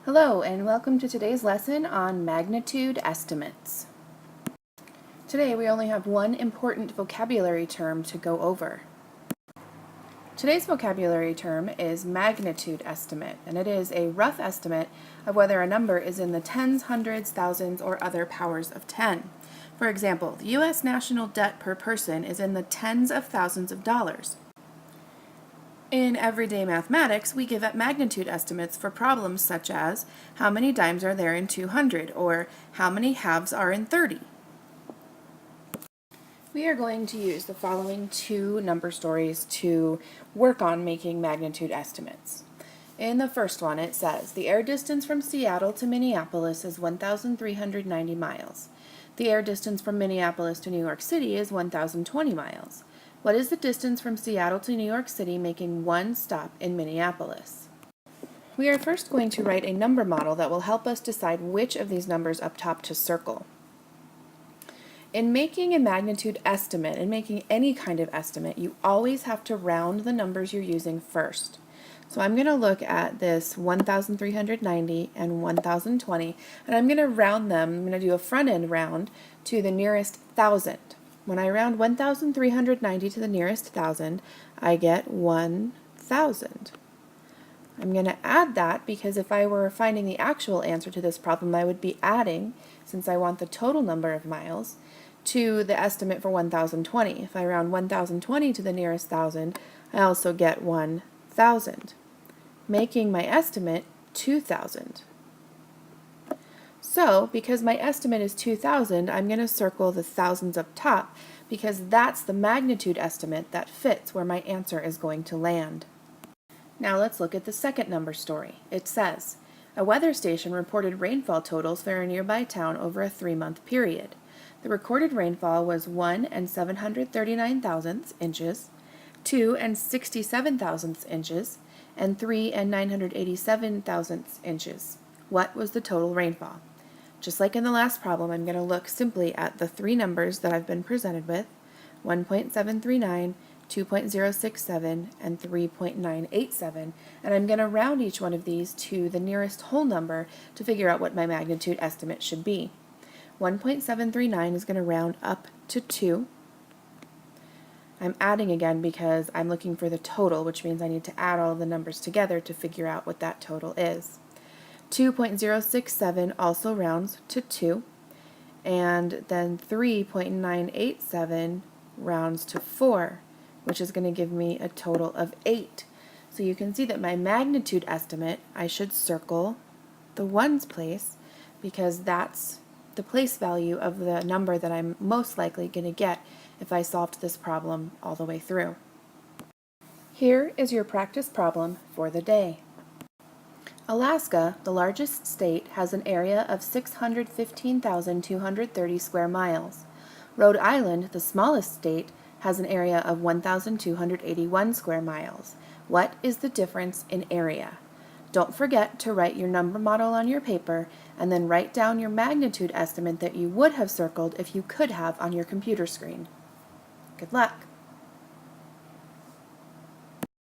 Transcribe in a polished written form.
Hello and welcome to today's lesson on magnitude estimates. Today we only have one important vocabulary term to go over. Today's vocabulary term is magnitude estimate, and it is a rough estimate of whether a number is in the tens, hundreds, thousands, or other powers of 10. For example, the U.S. national debt per person is in the tens of thousands of dollars. In everyday mathematics, we give magnitude estimates for problems such as how many dimes are there in 200 or how many halves are in 30. We are going to use the following two number stories to work on making magnitude estimates. In the first one, it says the air distance from Seattle to Minneapolis is 1,390 miles. The air distance from Minneapolis to New York City is 1,020 miles. What is the distance from Seattle to New York City, making one stop in Minneapolis? We are first going to write a number model that will help us decide which of these numbers up top to circle. In making a magnitude estimate, in making any kind of estimate, you always have to round the numbers you're using first. So I'm going to look at this 1,390 and 1,020, and I'm going to round them. I'm going to do a front end round to the nearest thousand. When I round 1,390 to the nearest thousand, I get 1,000. I'm going to add that because if I were finding the actual answer to this problem, I would be adding, since I want the total number of miles, to the estimate for 1,020. If I round 1,020 to the nearest thousand, I also get 1,000, making my estimate 2,000. So, because my estimate is 2,000, I'm going to circle the thousands up top because that's the magnitude estimate that fits where my answer is going to land. Now let's look at the second number story. It says, a weather station reported rainfall totals for a nearby town over a 3-month period. The recorded rainfall was 1 and 739 thousandths inches, 2 and 67 thousandths inches, and 3 and 987 thousandths inches. What was the total rainfall? Just like in the last problem, I'm going to look simply at the three numbers that I've been presented with, 1.739, 2.067, and 3.987, and I'm going to round each one of these to the nearest whole number to figure out what my magnitude estimate should be. 1.739 is going to round up to 2. I'm adding again because I'm looking for the total, which means I need to add all of the numbers together to figure out what that total is. 2.067 also rounds to 2, and then 3.987 rounds to 4, which is going to give me a total of 8. So you can see that my magnitude estimate, I should circle the ones place because that's the place value of the number that I'm most likely going to get if I solved this problem all the way through. Here is your practice problem for the day. Alaska, the largest state, has an area of 615,230 square miles. Rhode Island, the smallest state, has an area of 1,281 square miles. What is the difference in area? Don't forget to write your number model on your paper and then write down your magnitude estimate that you would have circled if you could have on your computer screen. Good luck!